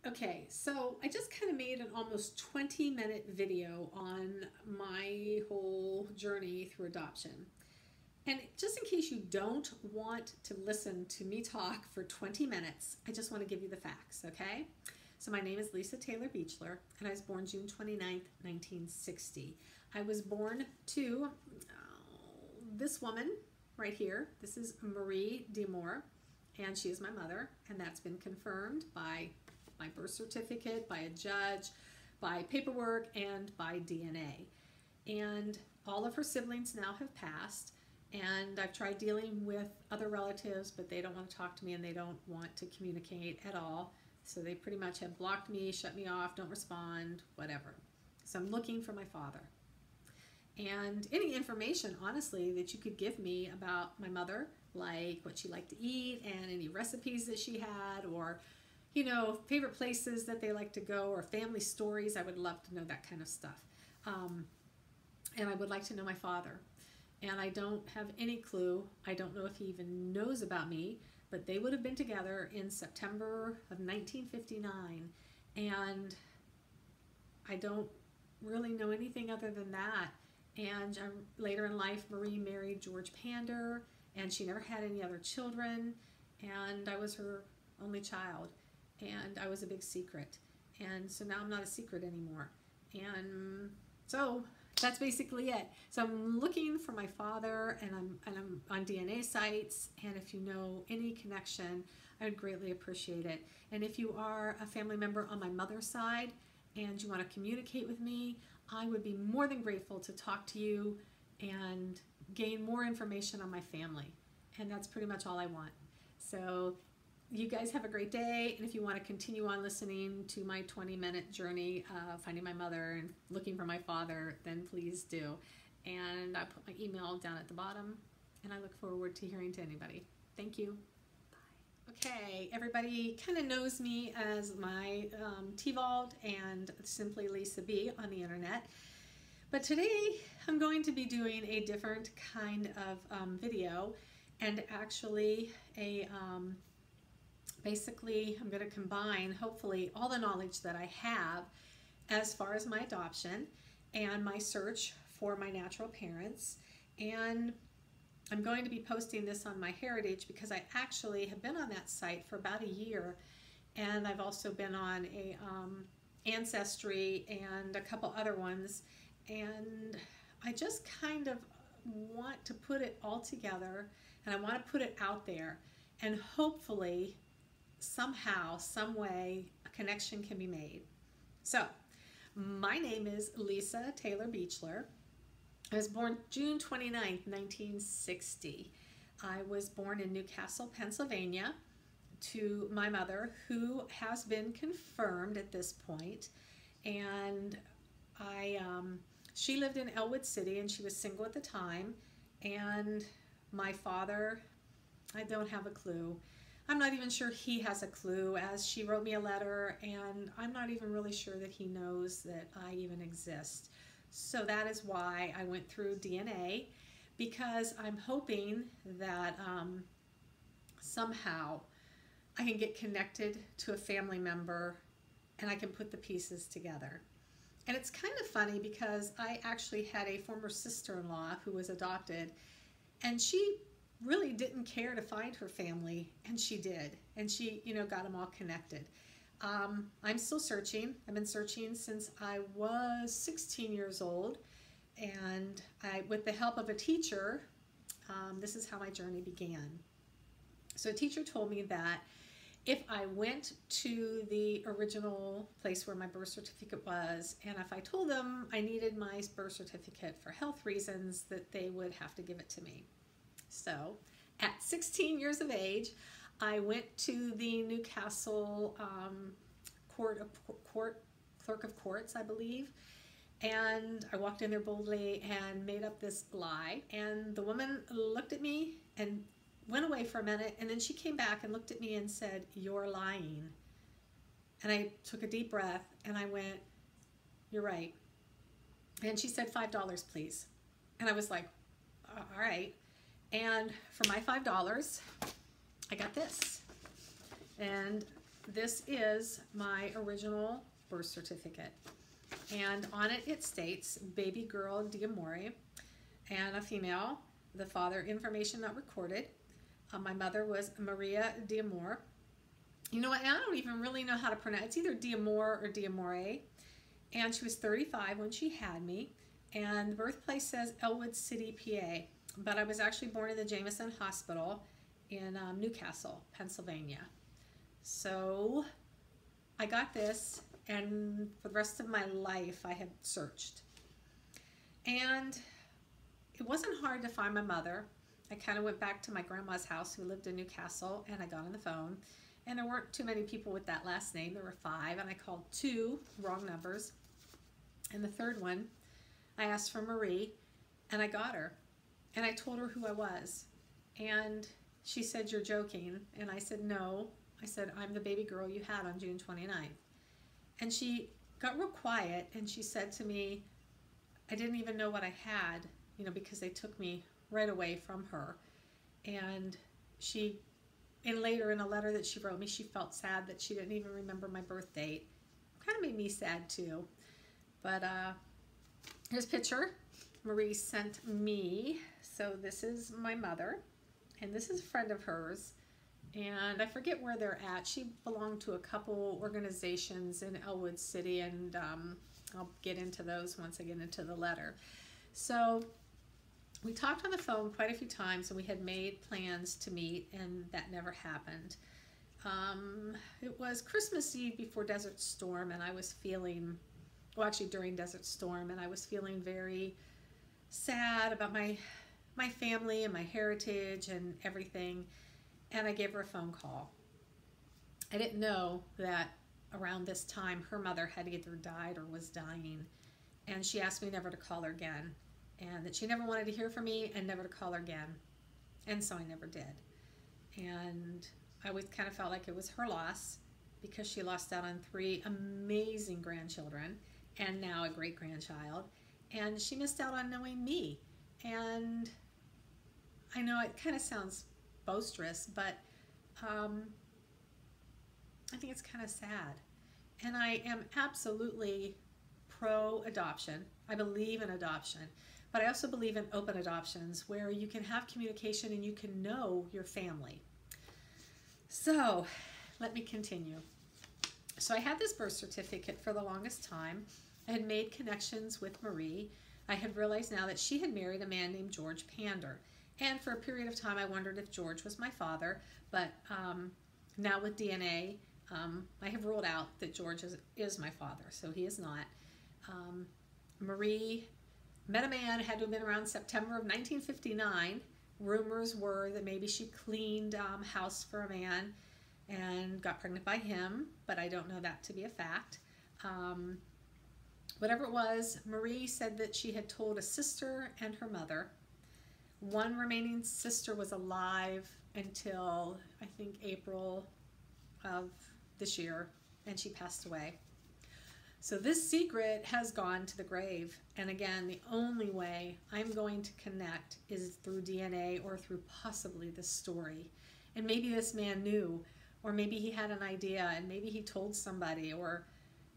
Okay, so I just kind of made an almost 20-minute video on my whole journey through adoption. And just in case you don't want to listen to me talk for 20 minutes, I just want to give you the facts, okay? So my name is Lisa Taylor Beechler, and I was born June 29th, 1960. I was born to this woman right here. This is Marie DeMore, and she is my mother, and that's been confirmed by my birth certificate, by a judge, by paperwork, and by DNA. And all of her siblings now have passed, and I've tried dealing with other relatives, but they don't want to talk to me and they don't want to communicate at all. So they pretty much have blocked me, shut me off, don't respond, whatever. So I'm looking for my father. And any information, honestly, that you could give me about my mother, like what she liked to eat and any recipes that she had, or favorite places that they like to go, or family stories. I would love to know that kind of stuff. And I would like to know my father. And I don't have any clue. I don't know if he even knows about me, but they would have been together in September of 1959. And I don't really know anything other than that. And later in life, Marie married George Pander, and she never had any other children. And I was her only child. And I was a big secret. And so now I'm not a secret anymore. And so that's basically it. So I'm looking for my father, and I'm on DNA sites. And if you know any connection, I would greatly appreciate it. And if you are a family member on my mother's side and you want to communicate with me, I would be more than grateful to talk to you and gain more information on my family. And that's pretty much all I want. So you guys have a great day, and if you want to continue on listening to my 20-minute journey finding my mother and looking for my father, then please do. And I put my email down at the bottom, and I look forward to hearing to anybody. Thank you. Bye. Okay, everybody kind of knows me as my Tvald and simply Lisa B on the internet. But today I'm going to be doing a different kind of video, and actually basically, I'm going to combine, hopefully, all the knowledge that I have as far as my adoption and my search for my natural parents. And I'm going to be posting this on MyHeritage because I actually have been on that site for about a year. And I've also been on a Ancestry and a couple other ones. And I just kind of want to put it all together, and I want to put it out there. And hopefully, somehow, some way, a connection can be made. So, my name is Lisa Taylor Beechler. I was born June 29th, 1960. I was born in Newcastle, Pennsylvania, to my mother, who has been confirmed at this point. And she lived in Elwood City, and she was single at the time. And my father, I don't have a clue. I'm not even sure he has a clue, as she wrote me a letter, and I'm not even really sure that he knows that I even exist. So that is why I went through DNA, because I'm hoping that somehow I can get connected to a family member and I can put the pieces together. And it's kind of funny because I actually had a former sister-in-law who was adopted, and she really didn't care to find her family, and she did, and she got them all connected. I'm still searching. I've been searching since I was 16 years old, and with the help of a teacher, this is how my journey began. So a teacher told me that if I went to the original place where my birth certificate was, and if I told them I needed my birth certificate for health reasons, that they would have to give it to me. So at 16 years of age, I went to the Newcastle Clerk of Courts, I believe, and I walked in there boldly and made up this lie. And the woman looked at me and went away for a minute, and then she came back and looked at me and said, "You're lying." And I took a deep breath and I went, "You're right." And she said, "$5, please." And I was like, "All right." And for my $5, I got this. And this is my original birth certificate. And on it, it states baby girl D'Amore and a female. The father, information not recorded. My mother was Maria D'Amore. You know what? I don't even really know how to pronounce it. It's either D'Amore or D'Amore. And she was 35 when she had me. And the birthplace says Elwood City, PA. But I was actually born in the Jameson Hospital in Newcastle, Pennsylvania. So I got this, and for the rest of my life I have searched. And it wasn't hard to find my mother. I kind of went back to my grandma's house who lived in Newcastle, and I got on the phone. And there weren't too many people with that last name. There were 5, and I called 2 wrong numbers. And the third one, I asked for Marie, and I got her. And I told her who I was. And she said, "You're joking." And I said, "No." I said, "I'm the baby girl you had on June 29th. And she got real quiet, and she said to me, I didn't even know what I had, you know, because they took me right away from her. And she, and later in a letter that she wrote me, she felt sad that she didn't even remember my birth date. Kind of made me sad too. But here's a picture Marie sent me. So this is my mother, and this is a friend of hers. And I forget where they're at. She belonged to a couple organizations in Elwood City, and I'll get into those once I get into the letter. So we talked on the phone quite a few times, and we had made plans to meet, and that never happened. It was Christmas Eve before Desert Storm, and I was feeling, well, actually during Desert Storm, and I was feeling very sad about my family and my heritage and everything. And I gave her a phone call. I didn't know that around this time her mother had either died or was dying. And she asked me never to call her again. And that she never wanted to hear from me and never to call her again. And so I never did. And I always kind of felt like it was her loss because she lost out on 3 amazing grandchildren and now a great-grandchild. And she missed out on knowing me. And I know it kind of sounds boisterous, but I think it's kind of sad. And I am absolutely pro-adoption. I believe in adoption, but I also believe in open adoptions where you can have communication and you can know your family. So let me continue. So I had this birth certificate for the longest time. I had made connections with Marie. I had realized now that she had married a man named George Pander. And for a period of time, I wondered if George was my father. But now with DNA, I have ruled out that George is my father. So he is not. Marie met a man, had to have been around September of 1959. Rumors were that maybe she cleaned house for a man and got pregnant by him. But I don't know that to be a fact. Whatever it was, Marie said that she had told a sister and her mother. One remaining sister was alive until, I think, April of this year, and she passed away. So this secret has gone to the grave. And again, the only way I'm going to connect is through DNA or through possibly this story. And maybe this man knew, or maybe he had an idea, and maybe he told somebody, or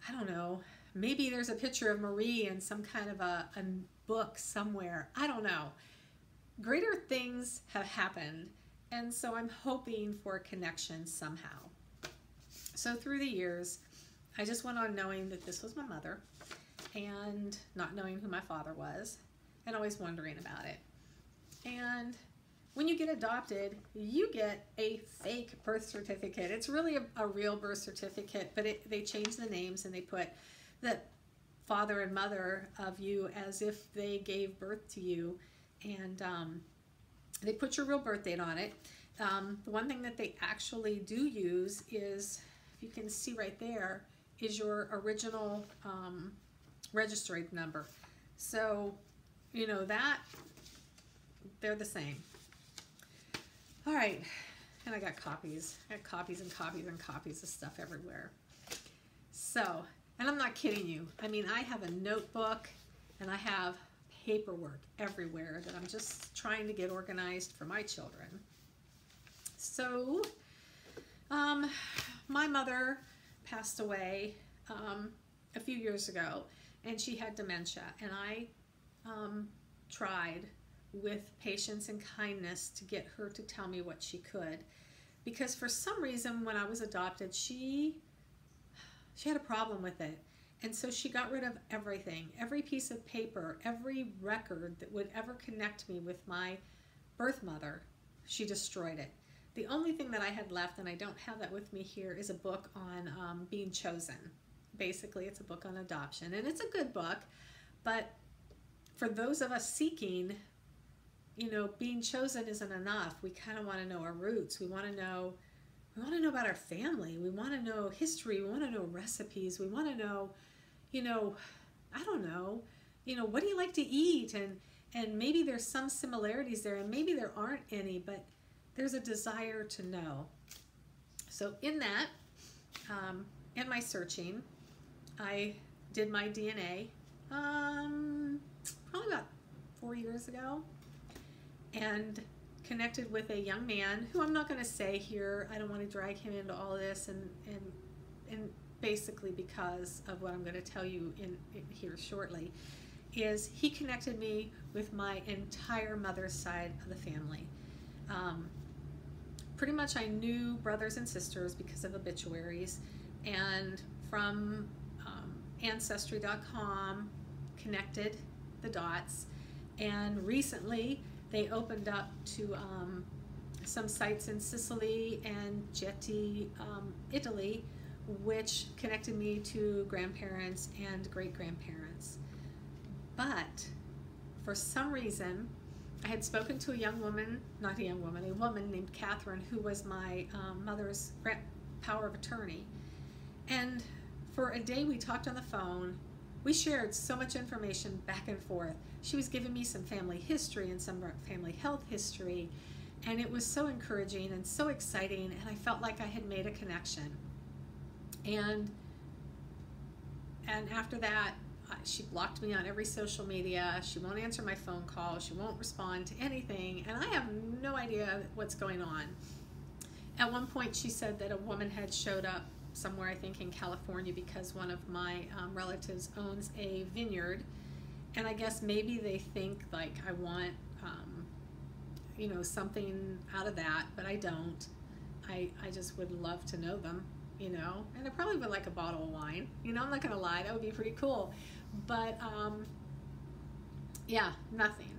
I don't know, maybe there's a picture of Marie in some kind of a book somewhere. I don't know. Greater things have happened, and so I'm hoping for a connection somehow. So through the years, I just went on knowing that this was my mother and not knowing who my father was and always wondering about it. And when you get adopted, you get a fake birth certificate. It's really a real birth certificate, but they change the names and they put the father and mother of you as if they gave birth to you. And they put your real birth date on it. The one thing that they actually do use is, if you can see right there, is your original registry number. So, you know that, they're the same. All right, and I got copies. I got copies and copies and copies of stuff everywhere. So, and I'm not kidding you. I mean, I have a notebook and I have paperwork everywhere that I'm just trying to get organized for my children. So my mother passed away a few years ago, and she had dementia, and I tried with patience and kindness to get her to tell me what she could, because for some reason when I was adopted, she had a problem with it. And so she got rid of everything, every piece of paper, every record that would ever connect me with my birth mother. She destroyed it. The only thing that I had left, and I don't have that with me here, is a book on being chosen. Basically, it's a book on adoption, and it's a good book, but for those of us seeking, you know, being chosen isn't enough. We kind of want to know our roots. We want to know about our family. We want to know history. We want to know recipes. We want to know, you know, I don't know, you know, what do you like to eat? And maybe there's some similarities there, and maybe there aren't any, but there's a desire to know. So in that, in my searching, I did my DNA probably about 4 years ago, and connected with a young man who I'm not going to say here. I don't want to drag him into all of this, and basically because of what I'm going to tell you in here shortly, is he connected me with my entire mother's side of the family. Pretty much I knew brothers and sisters because of obituaries, and from Ancestry.com connected the dots, and recently they opened up to some sites in Sicily and Chieti, Italy, which connected me to grandparents and great-grandparents. But for some reason, I had spoken to a woman named Catherine, who was my mother's power of attorney. And for a day we talked on the phone. We shared so much information back and forth. She was giving me some family history and some family health history, and it was so encouraging and so exciting, and I felt like I had made a connection. And after that, she blocked me on every social media. She won't answer my phone calls. She won't respond to anything, and I have no idea what's going on. At one point, she said that a woman had showed up somewhere, I think in California, because one of my relatives owns a vineyard, and I guess maybe they think like I want you know, something out of that, but I don't. I just would love to know them, you know, and I probably would like a bottle of wine, you know, I'm not gonna lie, that would be pretty cool. But yeah, nothing.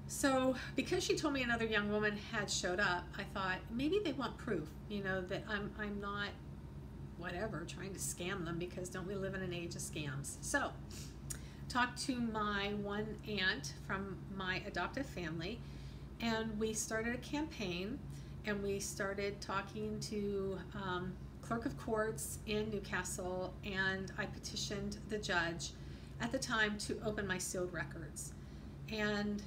So because she told me another young woman had showed up, I thought maybe they want proof, you know, that I'm not whatever trying to scam them, because don't we live in an age of scams? So talked to my one aunt from my adoptive family, and we started a campaign, and we started talking to clerk of courts in Newcastle, and I petitioned the judge at the time to open my sealed records. And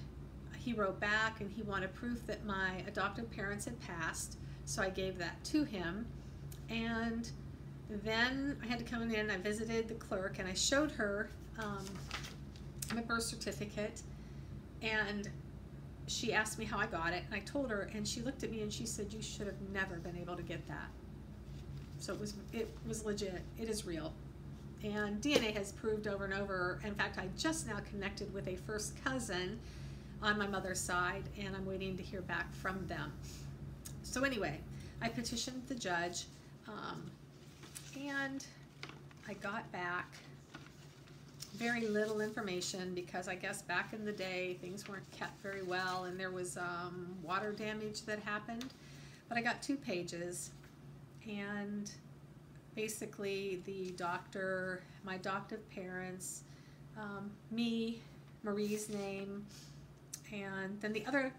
he wrote back, and he wanted proof that my adoptive parents had passed, so I gave that to him. And then I had to come in, I visited the clerk, and I showed her my birth certificate, and she asked me how I got it, and I told her, and she looked at me and she said, "You should have never been able to get that." So it was legit. It is real. And DNA has proved over and over. In fact, I just now connected with a first cousin on my mother's side, and I'm waiting to hear back from them. So anyway, I petitioned the judge, and I got back very little information, because I guess back in the day things weren't kept very well, and there was water damage that happened. But I got 2 pages, and basically the doctor, my adoptive parents, me, Marie's name, and then the other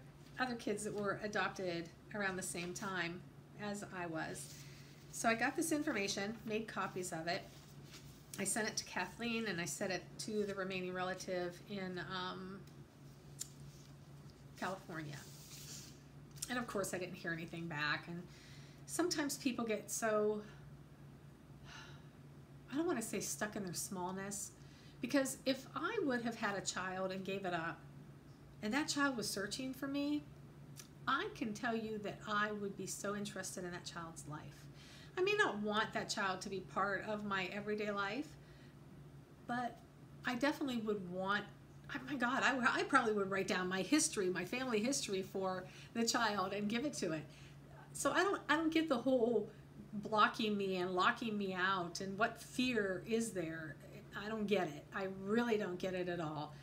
kids that were adopted around the same time as I was. So I got this information, made copies of it. I sent it to Kathleen, and I sent it to the remaining relative in California. And of course I didn't hear anything back. And sometimes people get so, I don't want to say stuck in their smallness, because if I would have had a child and gave it up, and that child was searching for me, I can tell you that I would be so interested in that child's life. I may not want that child to be part of my everyday life, but I definitely would want, oh my God, I probably would write down my history, my family history for the child and give it to it. So I don't get the whole blocking me and locking me out and what fear is there. I don't get it. I really don't get it at all.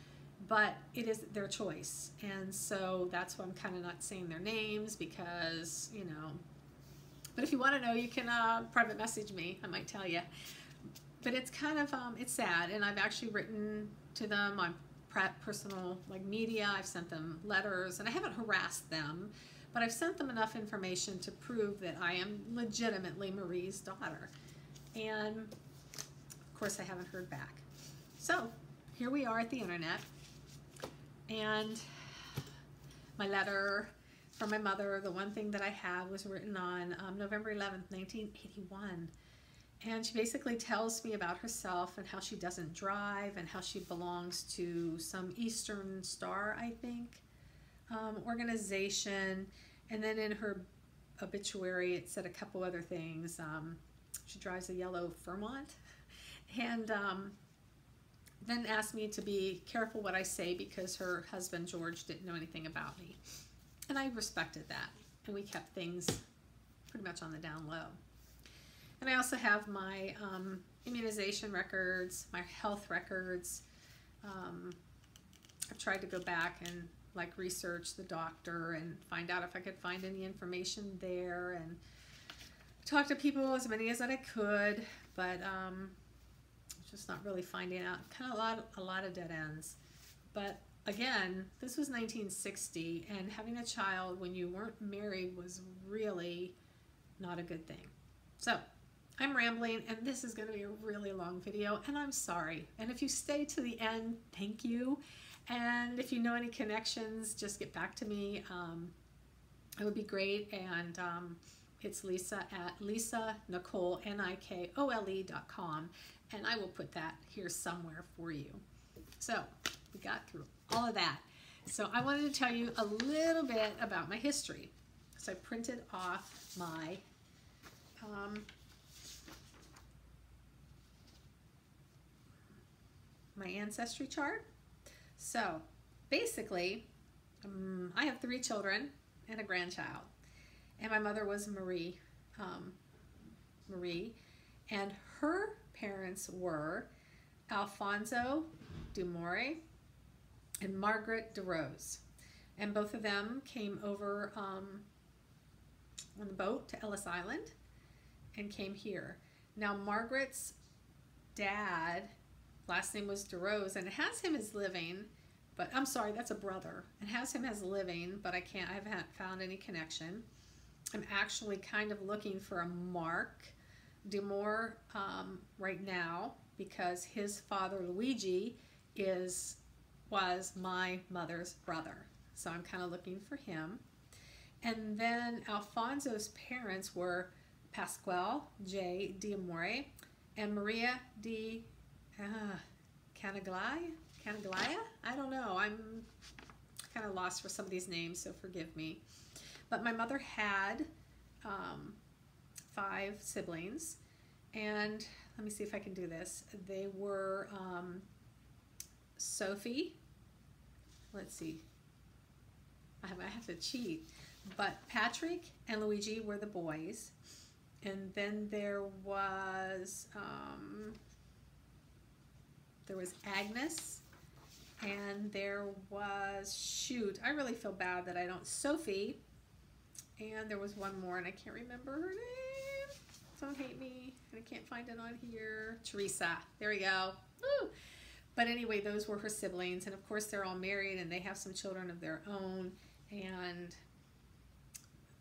But it is their choice. And so that's why I'm kind of not saying their names because, you know, but if you want to know, you can private message me. I might tell you. But it's kind of, it's sad. And I've actually written to them on personal like media. I've sent them letters and I haven't harassed them, but I've sent them enough information to prove that I am legitimately Marie's daughter. And of course I haven't heard back. So here we are at the internet. And my letter from my mother, the one thing that I have was written on November 11th, 1981. And she basically tells me about herself and how she doesn't drive and how she belongs to some Eastern Star, I think, organization. And then in her obituary, it said a couple other things. She drives a yellow Fairmont. And then asked me to be careful what I say because her husband, George, didn't know anything about me. And I respected that. And we kept things pretty much on the down low. And I also have my immunization records, my health records. I've tried to go back and like research the doctor and find out if I could find any information there and talk to people, as many as that I could, but just not really finding out. Kind of a lot of dead ends. But again, this was 1960, and having a child when you weren't married was really not a good thing. So I'm rambling, and this is going to be a really long video, and I'm sorry. And if you stay to the end, thank you. And if you know any connections, just get back to me. It would be great. And it's Lisa at LisaNicole, NIKOLE.com. And I will put that here somewhere for you. So we got through all of that. So I wanted to tell you a little bit about my history. So I printed off my my ancestry chart. So basically, I have 3 children and a grandchild. And my mother was Marie, and her parents were Alfonso de More and Margaret de Rose. And both of them came over on the boat to Ellis Island and came here. Now Margaret's dad, last name was de Rose, and it has him as living, but I'm sorry, that's a brother. It has him as living, but I haven't found any connection. I'm actually kind of looking for a Mark de More right now because his father Luigi was my mother's brother. So I'm kind of looking for him. And then Alfonso's parents were Pasquale J. de More and Maria de Canaglia? I don't know. I'm kind of lost for some of these names, so forgive me. But my mother had 5 siblings, and let me see if I can do this. They were Sophie, let's see, I have to cheat, but Patrick and Luigi were the boys, and then there was Agnes, and there was, shoot, I really feel bad that I don't, Sophie, and there was one more, and I can't remember her name. Don't hate me. I can't find it on here. Teresa. There we go. Woo! But anyway, those were her siblings. And of course, they're all married, and they have some children of their own. And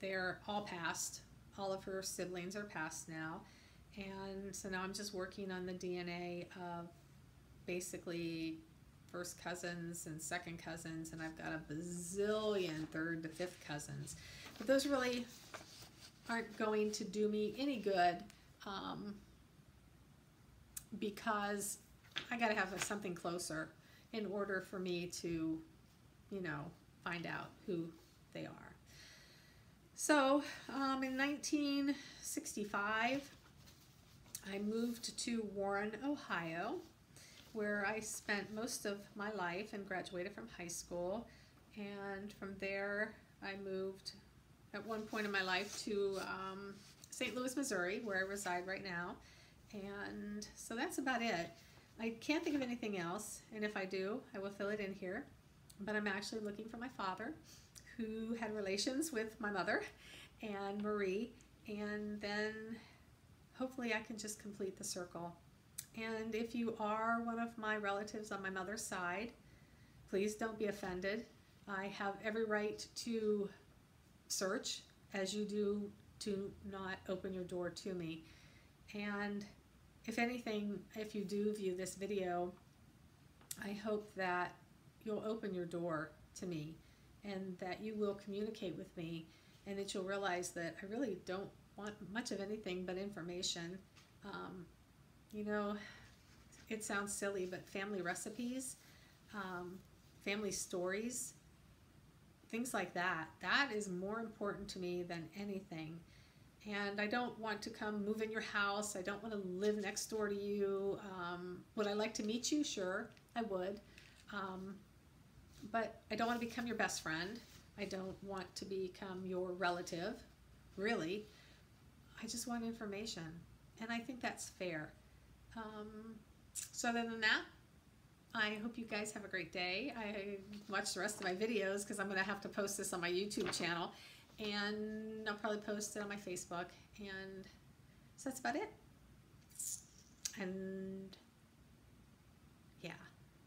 they're all passed. All of her siblings are passed now. And so now I'm just working on the DNA of basically first cousins and second cousins. And I've got a bazillion third to fifth cousins. But those really aren't going to do me any good because I got to have something closer in order for me to, you know, find out who they are. So in 1965, I moved to Warren, Ohio, where I spent most of my life and graduated from high school. And from there, I moved at one point in my life to St. Louis, Missouri, where I reside right now. And so that's about it. I can't think of anything else, and if I do, I will fill it in here. But I'm actually looking for my father, who had relations with my mother and Marie, and then hopefully I can just complete the circle. And if you are one of my relatives on my mother's side, please don't be offended. I have every right to search, as you do to not open your door to me. And if anything, if you do view this video, I hope that you'll open your door to me and that you will communicate with me, and that you'll realize that I really don't want much of anything but information. You know, it sounds silly, but family recipes, family stories, things like that, that is more important to me than anything. And I don't want to come move in your house. I don't want to live next door to you. Would I like to meet you? Sure, I would. But I don't want to become your best friend. I don't want to become your relative, really. I just want information, and I think that's fair. So other than that, I hope you guys have a great day. I watch the rest of my videos because I'm going to have to post this on my YouTube channel, and I'll probably post it on my Facebook, and so that's about it. And yeah,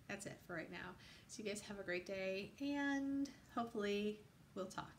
that's it for right now. So you guys have a great day, and hopefully we'll talk.